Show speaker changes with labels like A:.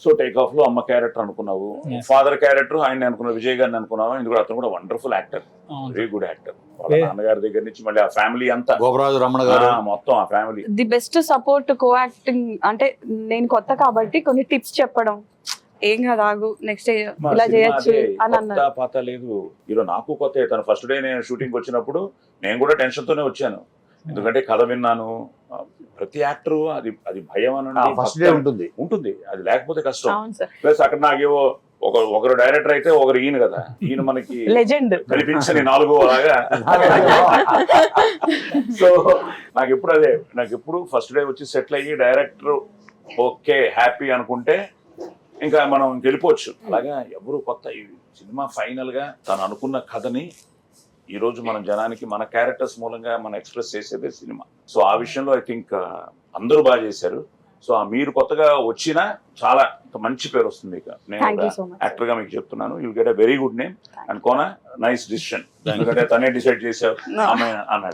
A: So take off లో అమ్మ character అనుకున్నావు, ఫాదర్ క్యారెక్టర్ ఆయన అనుకున్నావు, విజయ్ గారిని అనుకున్నావు. ఎందుకంటే అతను కూడా wonderful actor, very good actor. వాళ్ళ నాన్నగారి దగ్గర నుంచి మళ్ళీ ఆ ఫ్యామిలీ అంతా,
B: గోపరాజు రమణ గారు
A: మొత్తం ఆ family.
C: The best support co acting అంటే నేను కొత్త కాబట్టి కొన్ని టిప్స్ చెప్పడం, ఏం కాదు ఆగు నెక్స్ట్ ఇలా చేయొచ్చు అని అన్నారు.
A: పాత లేదు హీరో, నాకు కొత్త. తను ఫస్ట్ డే నేను షూటింగ్ వచ్చినప్పుడు నేను కూడా టెన్షన్ తోనే వచ్చాను, ఎందుకంటే కథ విన్నాను. ప్రతి యాక్టర్ అది భయం అని
B: ఫస్ట్ డే
A: ఉంటుంది, అది లేకపోతే కష్టం.
C: అవును సార్.
A: ప్లస్ అక్కడ నాకేవో ఒకరు డైరెక్టర్ అయితే ఒకరు ఈయన కదా, ఈయన మనకి
C: లెజెండ్
A: కనిపించని నాలుగో లాగా. సో నాకు ఎప్పుడు ఫస్ట్ డే వచ్చి సెటిల్ అయ్యి డైరెక్టర్ ఓకే హ్యాపీ అనుకుంటే ఇంకా మనం వెళ్ళిపోవచ్చు. అలాగా ఎవరు కొత్త, ఈ సినిమా ఫైనల్ గా తను అనుకున్న కథని ఈ రోజు మనం జనానికి మన క్యారెక్టర్స్ మూలంగా మనం ఎక్స్ప్రెస్ చేసేదే సినిమా. సో ఆ విషయంలో ఐ థింక్ అందరూ బాగా చేశారు. సో మీరు కొత్తగా వచ్చినా చాలా మంచి పేరు వస్తుంది మీకు. నేను యాక్టర్ గా మీకు చెప్తున్నాను, you'll get a very good name and Kona nice decision. ఎందుకంటే తనే డిసైడ్ చేశావు అమ్మాయి అన్నాడు.